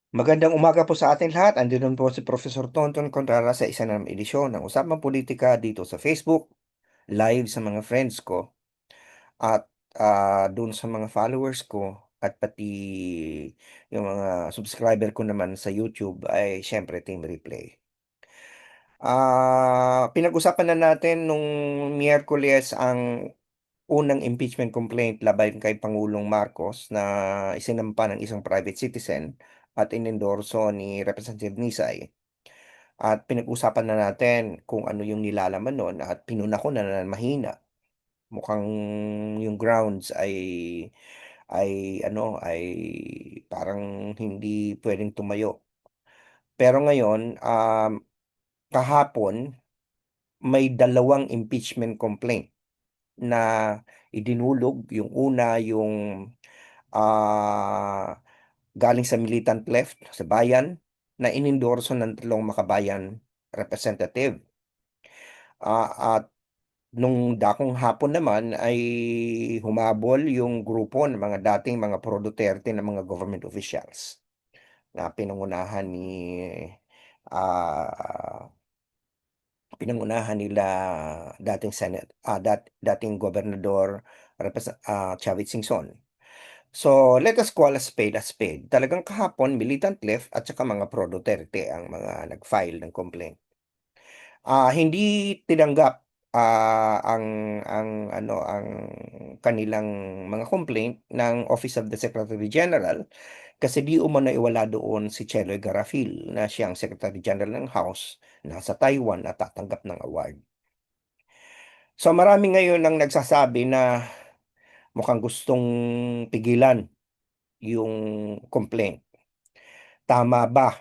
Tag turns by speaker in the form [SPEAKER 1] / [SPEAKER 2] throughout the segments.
[SPEAKER 1] Magandang umaga po sa atin lahat. Andito po si Professor Tonton Contrara sa isa na edisyon ng Usapang Politika dito sa Facebook, live sa mga friends ko at dun sa mga followers ko at pati yung mga subscriber ko naman sa YouTube ay syempre Team Replay. Pinag-usapan na natin nung Miyerkules ang unang impeachment complaint laban kay Pangulong Marcos na isinampa ng isang private citizen at inendorso ni Representative Nisay. At pinag-usapan na natin kung ano yung nilalaman nun at pinuna ko na mahina. Mukhang yung grounds ay parang hindi pwedeng tumayo. Pero ngayon, kahapon, may dalawang impeachment complaint na idinulog. Yung una, yung ah, galing sa militant left, sa bayan, na inendorso ng tatlong makabayan representative. At nung dakong hapon naman ay humabol yung grupo ng mga dating mga pro Duterte na mga government officials na ah, pinangunahan nila dating gobernador Chavit Singson. So, let us call a spade a spade. Talagang kahapon militant left at saka mga pro Duterte ang mga nag-file ng complaint. Hindi tinanggap ang kanilang mga complaint ng Office of the Secretary General kasi di umano iwala doon si Cheloy Garafil na siyang Secretary General ng House, nasa Taiwan at tatanggap ng award. So marami ngayon ang nagsasabi na mukhang gustong pigilan yung complaint. Tama ba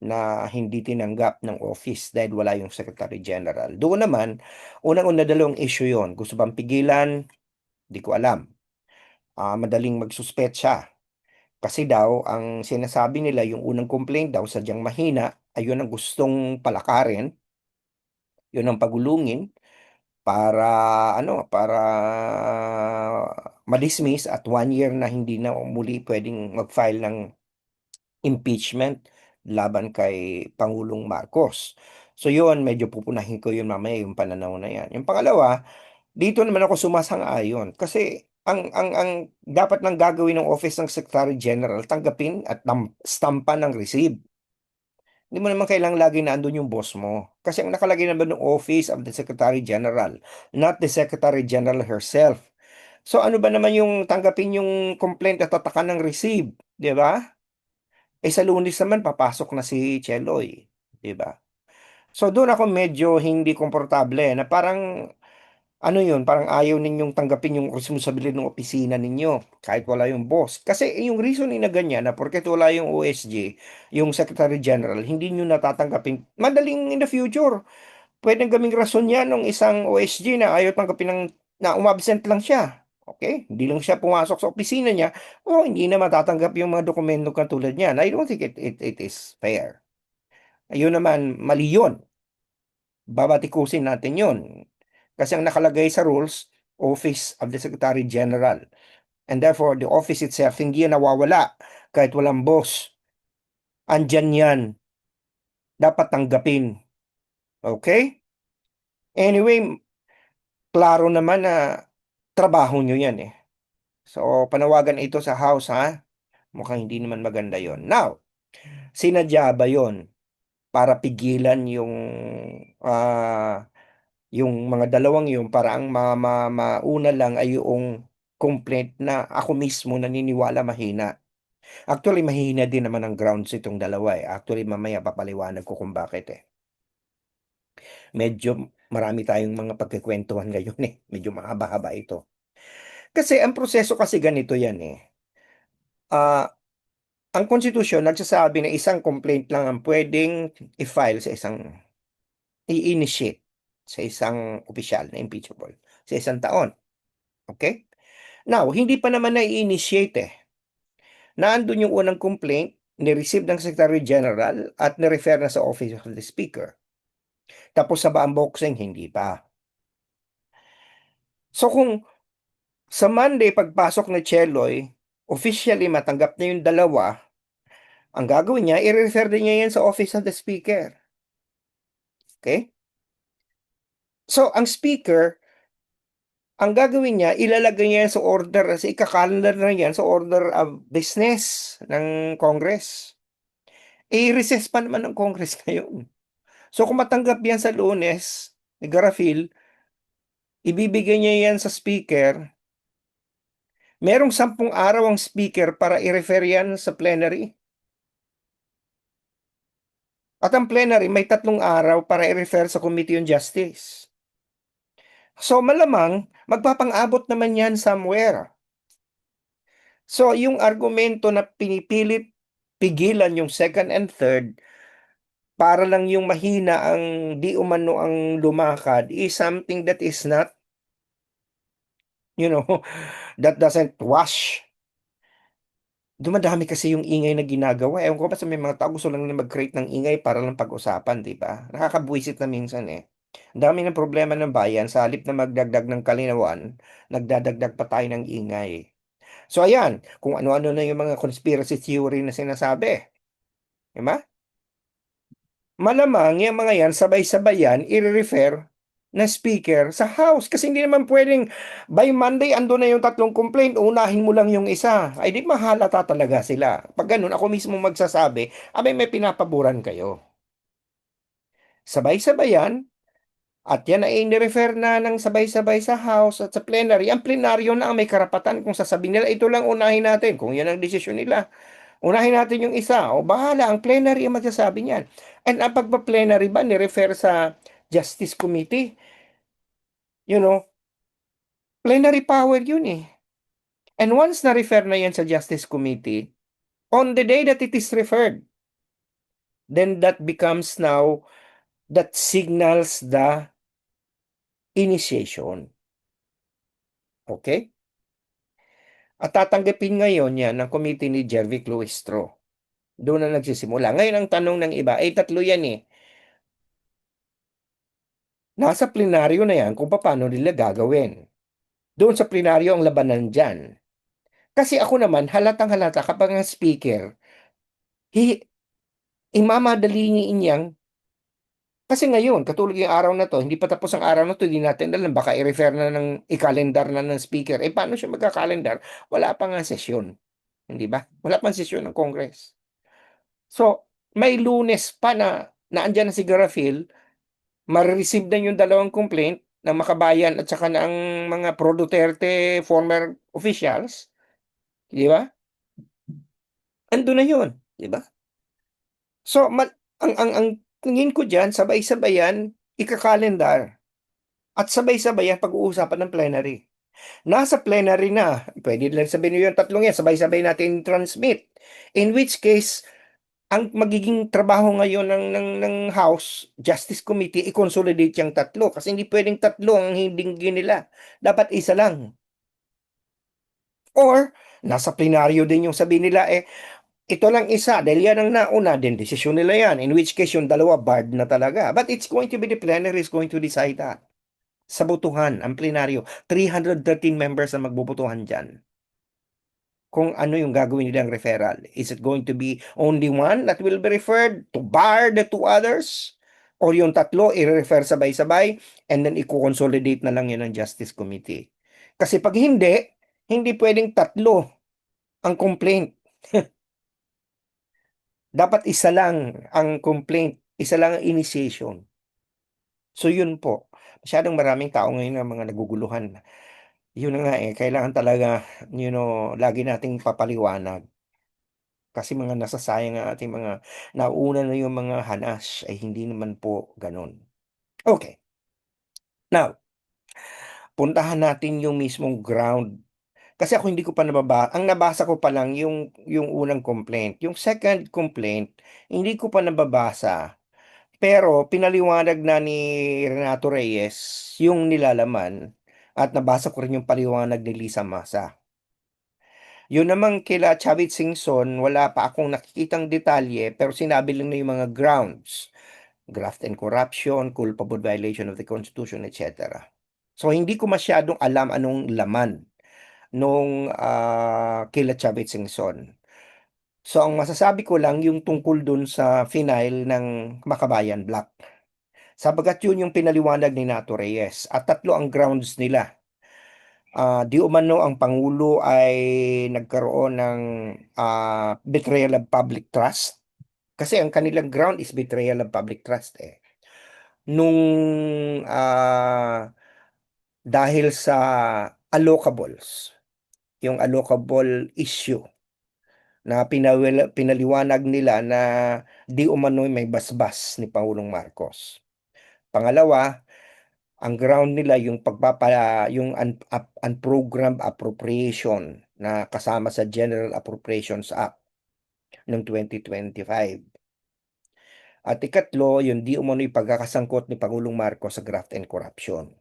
[SPEAKER 1] na hindi tinanggap ng office dahil wala yung Secretary General? Doon naman, unang-una dalawang issue yon. Gusto bang pigilan? Di ko alam. Madaling magsuspetsa. Kasi daw, ang sinasabi nila, yung unang complaint daw, sadyang mahina, ayun ang gustong palakarin, yun ang pagulungin, para, para madismiss at 1 year na hindi na muli pwedeng mag-file ng impeachment laban kay Pangulong Marcos. So yun, medyo pupunahin ko yun mamaya, yung pananaw na yan. Yung pangalawa, dito naman ako sumasang-ayon kasi ang dapat nang gagawin ng Office ng Secretary General, tanggapin at stampa ng receipt. Hindi mo naman kailangang lagi na andun yung boss mo. Kasi ang nakalagay naman ng Office of the Secretary General, not the Secretary General herself. So ano ba naman yung tanggapin yung complaint at tatakan ng receipt, di ba? Sa Lunes naman papasok na si Cheloy, 'di ba? So doon ako medyo hindi komportable na parang ano 'yun, parang ayaw ninyong tanggapin yung responsibilidad ng opisina ninyo kahit wala yung boss. Kasi yung reasoning na ganyan na porket wala yung OSG, yung Secretary General, hindi niyo natatanggapin. Madaling in the future, pwedeng gawing rason yan ng isang OSG na ayaw tanggapin na umabsent lang siya. Okay? Hindi lang siya pumasok sa opisina niya, o hindi na matatanggap yung mga dokumento katulad niyan. I don't think it is fair. Ayun naman, mali yun. Babatikusin natin yun. Kasi ang nakalagay sa rules, Office of the Secretary General. And therefore, the office itself, hindi yan nawawala. Kahit walang boss. Andyan yan. Dapat tanggapin. Okay? Anyway, klaro naman na trabaho nyo yan eh. So, panawagan ito sa House ha. Mukhang hindi naman maganda yon. Now, sinadya ba yon para pigilan yung mga dalawang yung para ang mauna lang ay yung complaint na ako mismo naniniwala mahina. Actually, mahina din naman ang grounds itong dalawa eh. Actually, mamaya papaliwanag ko kung bakit eh. Medyo marami tayong mga pagkikwentuhan ngayon eh. Medyo mahaba-haba ito. Kasi ang proseso kasi ganito yan eh. Ah, ang konstitusyon nagsasabi na isang complaint lang ang pwedeng i-file sa i-initiate sa isang opisyal na impeachable sa isang taon. Okay? Now, hindi pa naman na-initiate eh. Naandun yung unang complaint, ni-receive ng Secretary General at ni-refer na sa Office of the Speaker. Tapos sa unboxing, hindi pa. So kung sa Monday, pagpasok ni Cheloy, officially matanggap na yung dalawa, Ang gagawin niya, i-refer din niya yan sa Office of the Speaker. Okay? So, ang Speaker, ang gagawin niya, ilalagay niya yan sa order, sa ikakalendar na yan sa order of business ng Congress. I-recess pa naman ng Congress ngayon. So, kung matanggap yan sa Lunes, ni Garafil, ibibigay niya yan sa Speaker. Merong 10 araw ang Speaker para i-refer yan sa plenary. At ang plenary may 3 araw para i-refer sa Committee on Justice. So malamang magpapang-abot naman yan somewhere. So yung argumento na pinipilit pigilan yung second and third para lang yung mahina ang di umano ang lumakad is something that is not, you know, that doesn't wash. Dumadami kasi yung ingay na ginagawa. Ewan ko ba sa may mga tao gusto lang na mag-create ng ingay para lang pag-usapan, di ba? Nakakabwisit na minsan eh. Ang dami ng problema ng bayan, sa halip na magdagdag ng kalinawan, nagdadagdag pa tayo ng ingay. So ayan, kung ano-ano na yung mga conspiracy theory na sinasabi. Di ba? Malamang yung mga yan, sabay-sabay yan, i-refer na speaker sa House. Kasi hindi naman pwedeng by Monday ando na yung 3 complaint, unahin mo lang yung isa. Ay di mahalata talaga sila. Pag ganun, ako mismo magsasabi, abay may pinapaboran kayo. Sabay-sabay yan, at yan ay ni-refer na ng sabay-sabay sa House at sa plenary. Ang plenaryo na ang may karapatan kung sasabihin nila, ito lang unahin natin, kung yan ang desisyon nila. Unahin natin yung isa. O bahala, ang plenary ang magsasabi niyan. And ang pagpa-plenary ba, ni-refer sa Justice Committee? You know, plenary power yun eh. And once na-refer na yan sa Justice Committee, on the day that it is referred, then that becomes now, that signals the initiation. Okay? At tatanggapin ngayon yan ng committee ni Jervic Luistro. Doon na nagsisimula. Ngayon ang tanong ng iba, ay tatlo yan eh. Nasa plenaryo na yan kung paano nila gagawin. Doon sa plenaryo ang labanan dyan. Kasi ako naman, halatang halata kapag ang speaker, imamadali niyang, kasi ngayon, katulad yung araw na to, hindi pa tapos ang araw na to, hindi natin alam, baka i-refer na ng, i-calendar na ng speaker. Eh, paano siya magka-calendar? Wala pa nga sesyon. Hindi ba? Wala pang sesyon ng Congress. So, may Lunes pa na naandyan na si Garafil, ma-receive na yung 2 complaint ng Makabayan at saka ng mga pro Duterte former officials, di ba? Ando na yun, di ba? So, ang tingin ko dyan, sabay-sabayan, ika-calendar. At sabay-sabayan pag-uusapan ng plenary. Nasa plenary na, pwede lang sabihin nyo yung tatlong yan, sabay-sabay natin transmit. In which case, ang magiging trabaho ngayon ng House Justice Committee, i-consolidate yung tatlo. Kasi hindi pwedeng tatlo ang hindingin nila. Dapat isa lang. Or, nasa plenaryo din yung sabi nila, ito lang isa, dahil yan ang nauna, din desisyon nila yan. In which case, yung dalawa, barred na talaga. But it's going to be the plenary is going to decide that. Sa botohan, ang plenaryo, 313 members ang magbobotohan dyan. Kung ano yung gagawin nilang referral. Is it going to be only one that will be referred to bar the 2 others? Or yung tatlo, i-refer sabay-sabay and then i-consolidate na lang yun ng Justice Committee. Kasi pag hindi, hindi pwedeng tatlo ang complaint. Dapat isa lang ang complaint, isa lang ang initiation. So yun po. Masyadong maraming tao ngayon na mga naguguluhan. Yun na nga kailangan talaga, lagi nating papaliwanag. Kasi mga nasasayang ang ating mga nauna na yung mga hanas ay hindi naman po ganun. Okay. Now, puntahan natin yung mismong ground. Kasi ako hindi ko pa ang nabasa ko pa lang yung unang complaint. Yung second complaint, hindi ko pa nababasa. Pero pinaliwanag na ni Renato Reyes yung nilalaman at nabasa ko rin yung paliwanag ni Lisa Masa. Yun namang kila Chavit Singson, wala pa akong nakikitang detalye pero sinabi lang na yung mga grounds. Graft and corruption, culpable violation of the Constitution, etc. So hindi ko masyadong alam anong laman nung kila Chavit Singson. So, ang masasabi ko lang yung tungkol dun sa final ng Makabayan Black. Sapagkat yun yung pinaliwanag ni Nato Reyes at tatlo ang grounds nila. Di umano ang Pangulo ay nagkaroon ng betrayal of public trust. Kasi ang kanilang ground is betrayal of public trust eh. Nung dahil sa allocables, yung allocable issue na pinaliwanag nila na di umano'y may basbas ni Pangulong Marcos. Pangalawa, ang ground nila yung unprogrammed appropriation na kasama sa General Appropriations Act ng 2025. At ikatlo, yung di umano'y pagkakasangkot ni Pangulong Marcos sa graft and corruption.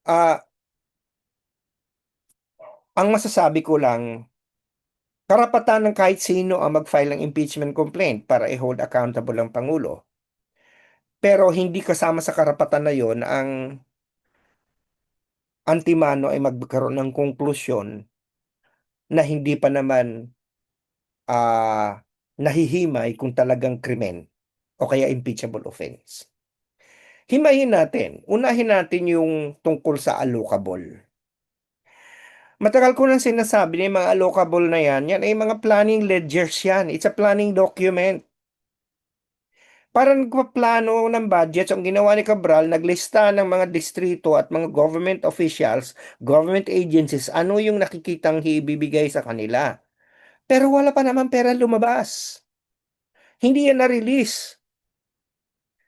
[SPEAKER 1] Ah, ang masasabi ko lang, karapatan ng kahit sino ang mag-file ng impeachment complaint para i-hold accountable ang Pangulo. Pero hindi kasama sa karapatan na yon ang antimano ay magkaroon ng konklusyon na hindi pa naman nahihimay kung talagang krimen o kaya impeachable offense. Himayin natin. Unahin natin yung tungkol sa allocable. Matagal ko nang sinasabi na yung mga allocable na yan ay mga planning ledgers yan. It's a planning document. Para nagpaplano ng budget, ang ginawa ni Cabral, naglista ng mga distrito at mga government officials, government agencies, ano yung nakikitang ibibigay sa kanila. Pero wala pa naman pera lumabas. Hindi yan na-release.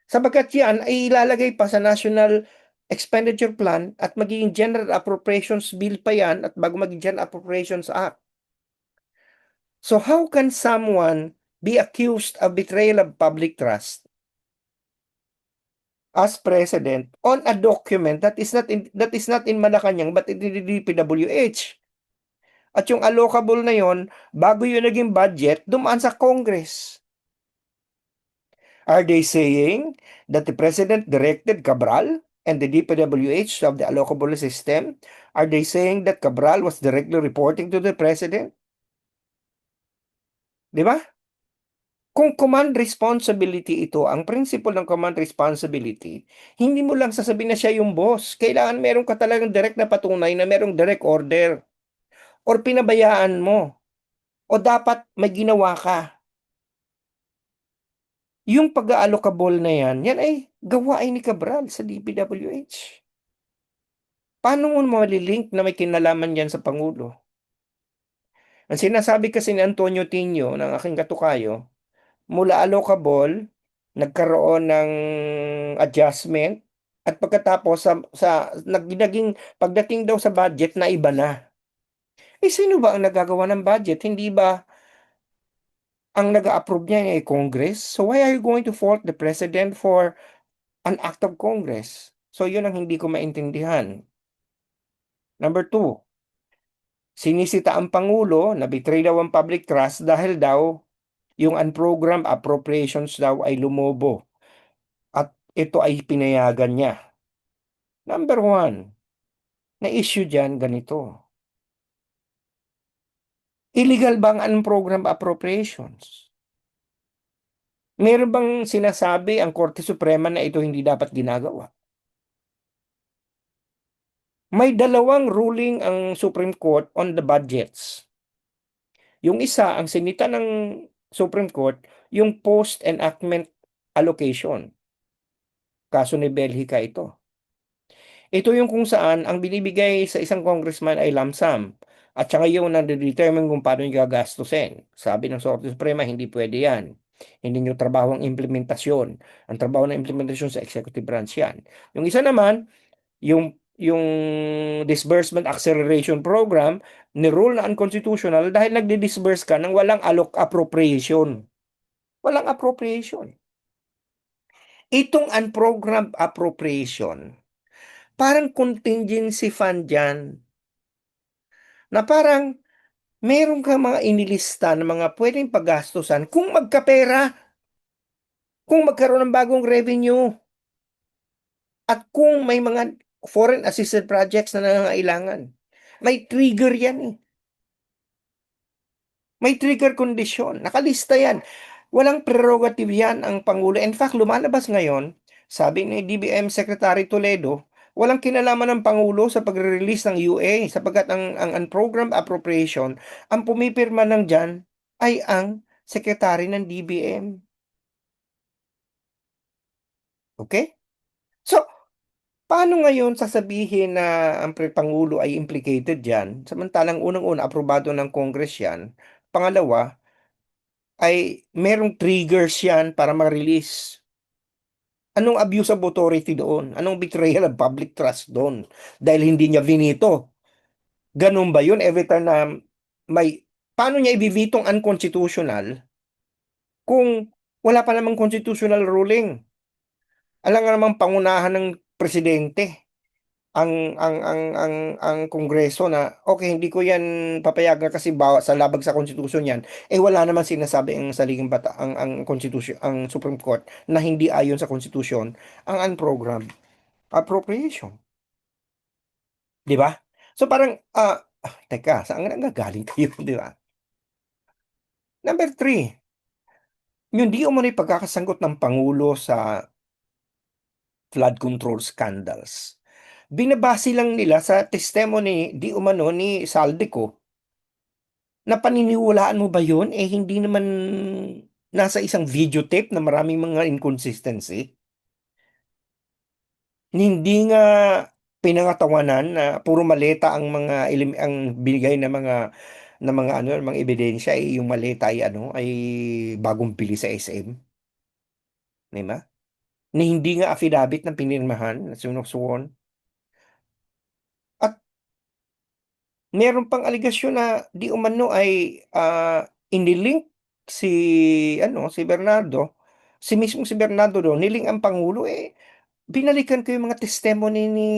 [SPEAKER 1] Sapagkat yan ay ilalagay pa sa National Expenditure Plan at magiging General Appropriations Bill pa yan at bago maging General Appropriations Act. So how can someone be accused of betrayal of public trust as president on a document that is not in Malacanang but in the DPWH? At yung allocable na yon, bago yun naging budget, dumaan sa Congress. Are they saying that the president directed Cabral and the DPWH of the allocable system? Are they saying that Cabral was directly reporting to the president? Di ba? Kung command responsibility ito, ang principle ng command responsibility, hindi mo lang sasabihin na siya yung boss. Kailangan meron ka talagang direct na patunay na merong direct order. Or pinabayaan mo. O dapat may ginawa ka. Yung pag-aalokable na yan ay gawain ni Cabral sa DPWH. Paano mo malilink na may kinalaman yan sa Pangulo? Ang sinasabi kasi ni Antonio Tinio ng aking katukayo, mula allocable, nagkaroon ng adjustment, at pagkatapos naging pagdating daw sa budget na iba na. Eh sino ba ang nagagawa ng budget? Hindi ba ang nag-a-approve niya ay Congress? So why are you going to fault the President for an act of Congress? So yun ang hindi ko maintindihan. Number two, sinisita ang Pangulo na betray daw ang public trust dahil daw yung unprogrammed appropriations daw ay lumobo at ito ay pinayagan niya. Number one, na issue dyan ganito. Illegal ba ang unprogrammed appropriations? Meron bang sinasabi ang Korte Suprema na ito hindi dapat ginagawa? May dalawang ruling ang Supreme Court on the budgets. Yung isa, ang sinita ng Supreme Court, yung post-enactment allocation. Kaso ni Belhica ito. Ito yung kung saan ang binibigay sa isang congressman ay lump sum. At saka yung nade-determine kung paano yung gagastusin. Sabi ng Korte Suprema, hindi pwede yan. Hindi nyo trabaho ang implementasyon. Ang trabaho ng implementasyon sa executive branch yan. Yung isa naman, yung disbursement acceleration program, ni-rule na unconstitutional dahil nagdi-disburse ka ng walang appropriation. Walang appropriation. Itong unprogrammed appropriation, parang contingency fund yan, na parang meron ka mga inilista na mga pwedeng paggastusan kung magkapera, kung magkaroon ng bagong revenue, at kung may mga foreign assisted projects na nangangailangan. May trigger yan eh. May trigger condition, nakalista yan. Walang prerogative yan ang Pangulo. In fact, lumalabas ngayon, sabi ni DBM Secretary Toledo, walang kinalaman ng Pangulo sa pagre-release ng UA sapagkat ang program appropriation, ang pumipirma ng dyan ay ang Secretary ng DBM. Okay? So, paano ngayon sasabihin na ang Pangulo ay implicated dyan, samantalang unang-una, aprobado ng Congress yan. Pangalawa, ay merong triggers yan para ma-release. Anong abuse of authority doon? Anong betrayal of public trust doon? Dahil hindi niya vinito. Ganun ba yun? Every time na may... Paano niya ibibitong unconstitutional kung wala pa namang constitutional ruling? Alam nga namang pangunahan ng presidente ang Kongreso na okay, hindi ko yan papayagan kasi sa labag sa konstitusyon yan, wala naman sinasabi ang saligang ang konstitusyon, ang Supreme Court na hindi ayon sa konstitusyon ang unprogrammed appropriation, di ba? So parang teka, saan nga nanggagaling kayo, di ba? Number three, yung di umano'y pagkakasangkot ng Pangulo sa flood control scandals. Binabase lang nila sa testimony di umano ni Saldico. Na paniniwalaan mo ba yun? Hindi naman nasa isang videotape na maraming mga inconsistency. Hindi nga pinangatawanan na puro maleta ang mga ang binigay na mga ano, mga ebidensya, yung maleta ay ano, ay bagong bili sa SM, di ba? Na hindi nga affidavit ng pinirmahan na sinusuon. At meron pang aligasyon na di umano ay inilink si si Bernardo, si mismong si Bernardo daw niling ang pangulo. Binalikan ko yung mga testimony ni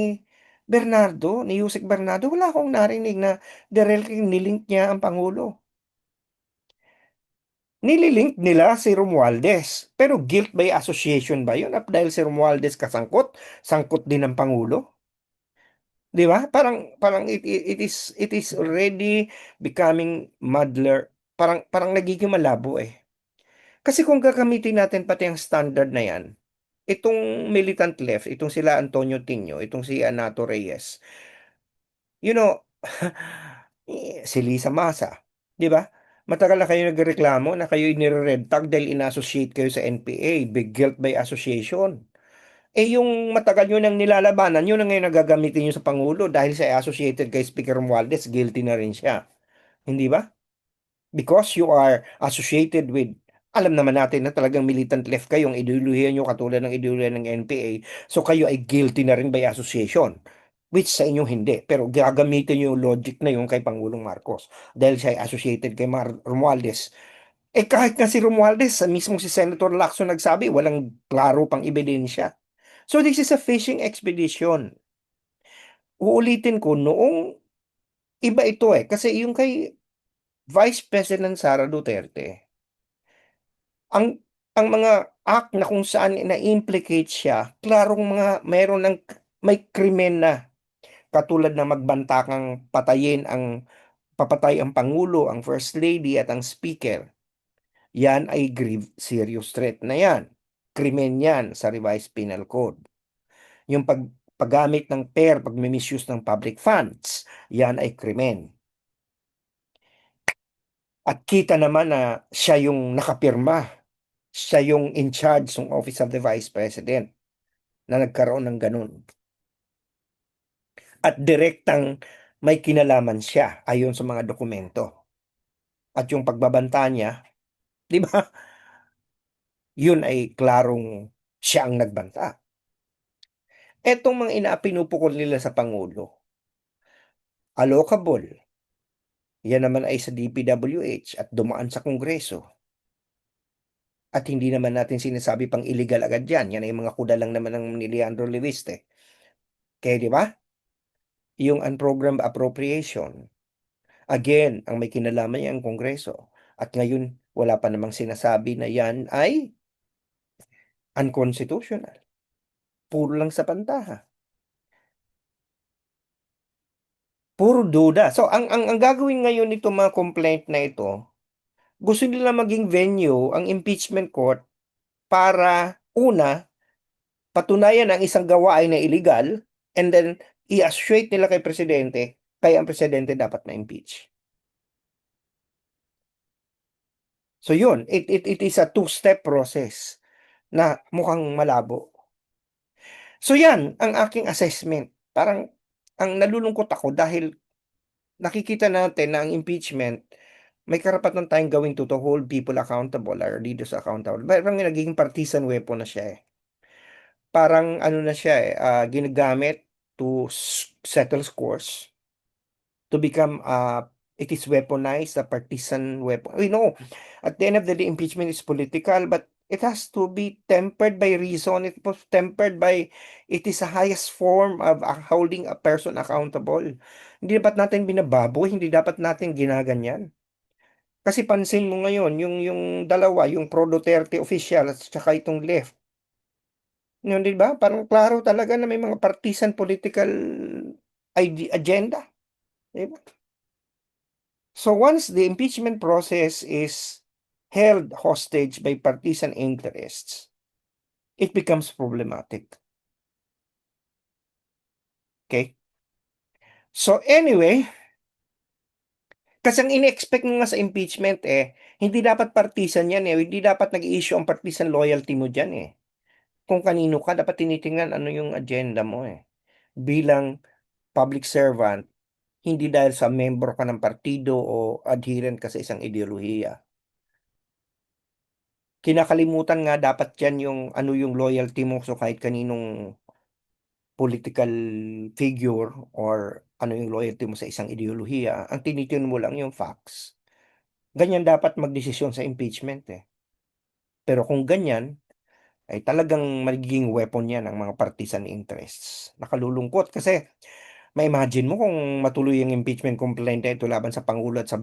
[SPEAKER 1] Bernardo, ni Yusek Bernardo, wala akong narinig na directly nilink niya ang pangulo. Nililink nila si Romualdez, pero guilt by association ba yun? At dahil si Romualdez kasangkot, sangkot din ng pangulo. 'Di ba? Parang it is already becoming muddler. Parang nagiging malabo eh. Kasi kung gagamitin natin pati ang standard na 'yan, itong militant left, itong sila Antonio Tinio, itong si Anato Reyes, you know, si Lisa Masa, 'di ba? Matagal na kayo nagreklamo na kayo nire-red tag dahil in-associate kayo sa NPA, big guilt by association. Yung matagal nyo nang nilalabanan, yun ang ngayon nagagamitin nyo sa Pangulo dahil sa associated kay Speaker Romualdez, guilty na rin siya. Hindi ba? Because you are associated with, alam naman natin na talagang militant left kayong ideolohiya nyo katulad ng ideolohiya ng NPA, so kayo ay guilty na rin by association. Which sa inyo hindi. Pero gagamitin nyo yung logic na yun kay Pangulong Marcos. Dahil siya ay associated kay Romualdez. Kahit nga si Romualdez, mismo si Senator Lacson nagsabi, walang klaro pang ebidensya. So this is a fishing expedition. Uulitin ko, noong iba ito kasi yung kay Vice President Sara Duterte, ang mga act na kung saan na-implicate siya, klarong mayroon ng may krimen na katulad na magbantakang papatay ang Pangulo, ang First Lady at ang Speaker. Yan ay grave serious threat na yan. Krimen yan sa Revised Penal Code. Yung paggamit ng pag-misuse ng public funds, yan ay krimen. At kita naman na siya yung nakapirma, siya yung in charge ng Office of the Vice President na nagkaroon ng ganun. At direktang may kinalaman siya ayon sa mga dokumento. At yung pagbabanta niya, di ba, yun ay klarong siya ang nagbanta. Etong mga pinupukol nila sa Pangulo, allocable, yan naman ay sa DPWH at dumaan sa Kongreso. At hindi naman natin sinasabi pang illegal agad yan. Yan ay mga kuda lang naman ng ni Leandro Leviste. Kaya di ba? Yung unprogrammed appropriation. Again, ang may kinalaman niya ang Kongreso. At ngayon, wala pa namang sinasabi na yan ay unconstitutional. Puro lang sa pantaha. Puro duda. So, ang gagawin ngayon nito mga complaint na ito, Gusto nila maging venue ang impeachment court para una, patunayan ang isang gawain na illegal and then i-associate nila kay presidente, kaya ang presidente dapat ma-impeach. So yun, it is a two-step process na mukhang malabo. So yan ang aking assessment. Parang ang nalulungkot ako dahil nakikita natin na ang impeachment, may karapatan tayong gawin to hold people accountable or leaders accountable. Parang nagiging partisan weapon na siya eh. Parang ano na siya eh, ginagamit to settle scores, to become it is weaponized, a partisan weapon. We know at the end of the day, impeachment is political, but it has to be tempered by reason. It was tempered by, it is the highest form of holding a person accountable. Hindi dapat natin binababoy, hindi dapat natin ginaganyan. Kasi pansin mo ngayon, yung dalawa, yung pro Duterte official at saka itong left. Yun, di ba? Parang klaro talaga na may mga partisan political agenda. Di ba? So once the impeachment process is held hostage by partisan interests, it becomes problematic. Okay? So anyway, kasi ang ini-expect mo nga sa impeachment eh, hindi dapat partisan yan eh, hindi dapat nag-issue ang partisan loyalty mo dyan eh. Kung kanino ka, dapat tinitingnan ano yung agenda mo eh. Bilang public servant, hindi dahil sa member ka ng partido o adherent ka sa isang ideolohiya. Kinakalimutan nga dapat yan yung ano yung loyalty mo so kahit kaninong political figure or ano yung loyalty mo sa isang ideolohiya, ang tinitingnan mo lang yung facts. Ganyan dapat magdesisyon sa impeachment eh. Pero kung ganyan, ay talagang magiging weapon yan ng mga partisan interests. Nakalulungkot kasi ma-imagine mo kung matuloy yung impeachment complaint na ito laban sa Pangulo at sa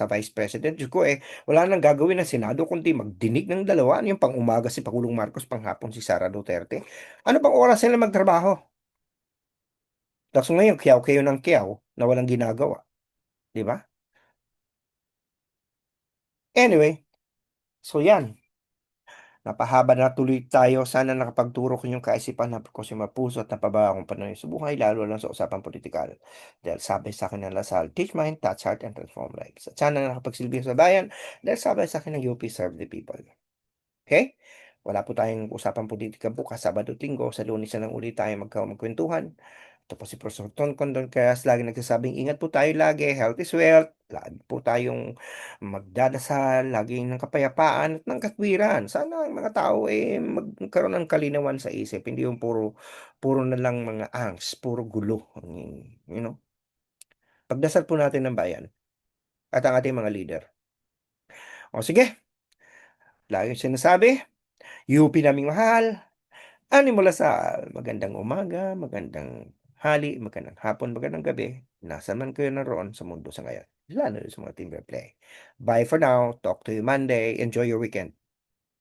[SPEAKER 1] Vice President. Diyos ko eh, wala nang gagawin ng Senado kundi magdinig ng dalawa. Ano yung pang-umaga si Pangulong Marcos, panghapon si Sara Duterte? Ano bang oras sila magtrabaho? Tapos ngayon, kiyaw kayo ng kiyaw na walang ginagawa. Di ba? Anyway, so yan. Napahaba na tuloy tayo. Sana nakapagturo ko yung kaisipan na ko si mapuso at napabawa akong panahon sa buhay, lalo lang sa usapang politikal. Dahil sabi sa akin ng Lasal, teach mind, touch heart, and transform lives. At sana nakapagsilbi sa bayan dahil sabi sa akin ng UP, serve the people. Okay? Wala po tayong usapang politika bukas, Sabado at Linggo. Sa Lunes na lang ulit tayo magkwentuhan. Ito po si Professor Ton Condon Kayas, lagi nagsasabing ingat po tayo lagi, health is wealth, lagi po tayong magdadasal, laging ng kapayapaan at ng katwiran. Sana ang mga tao magkaroon ng kalinawan sa isip, hindi yung puro na lang mga angst, puro gulo. You know? Pagdasal po natin ng bayan at ang ating mga leader. O sige, lagi sinasabi, UP naming mahal, ani mula sa magandang umaga, magandang magandang hapon, magandang gabi. Nasaan man kayo naroon sa mundo sa ngayon. Lalo na sa mga team replay. Bye for now. Talk to you Monday. Enjoy your weekend.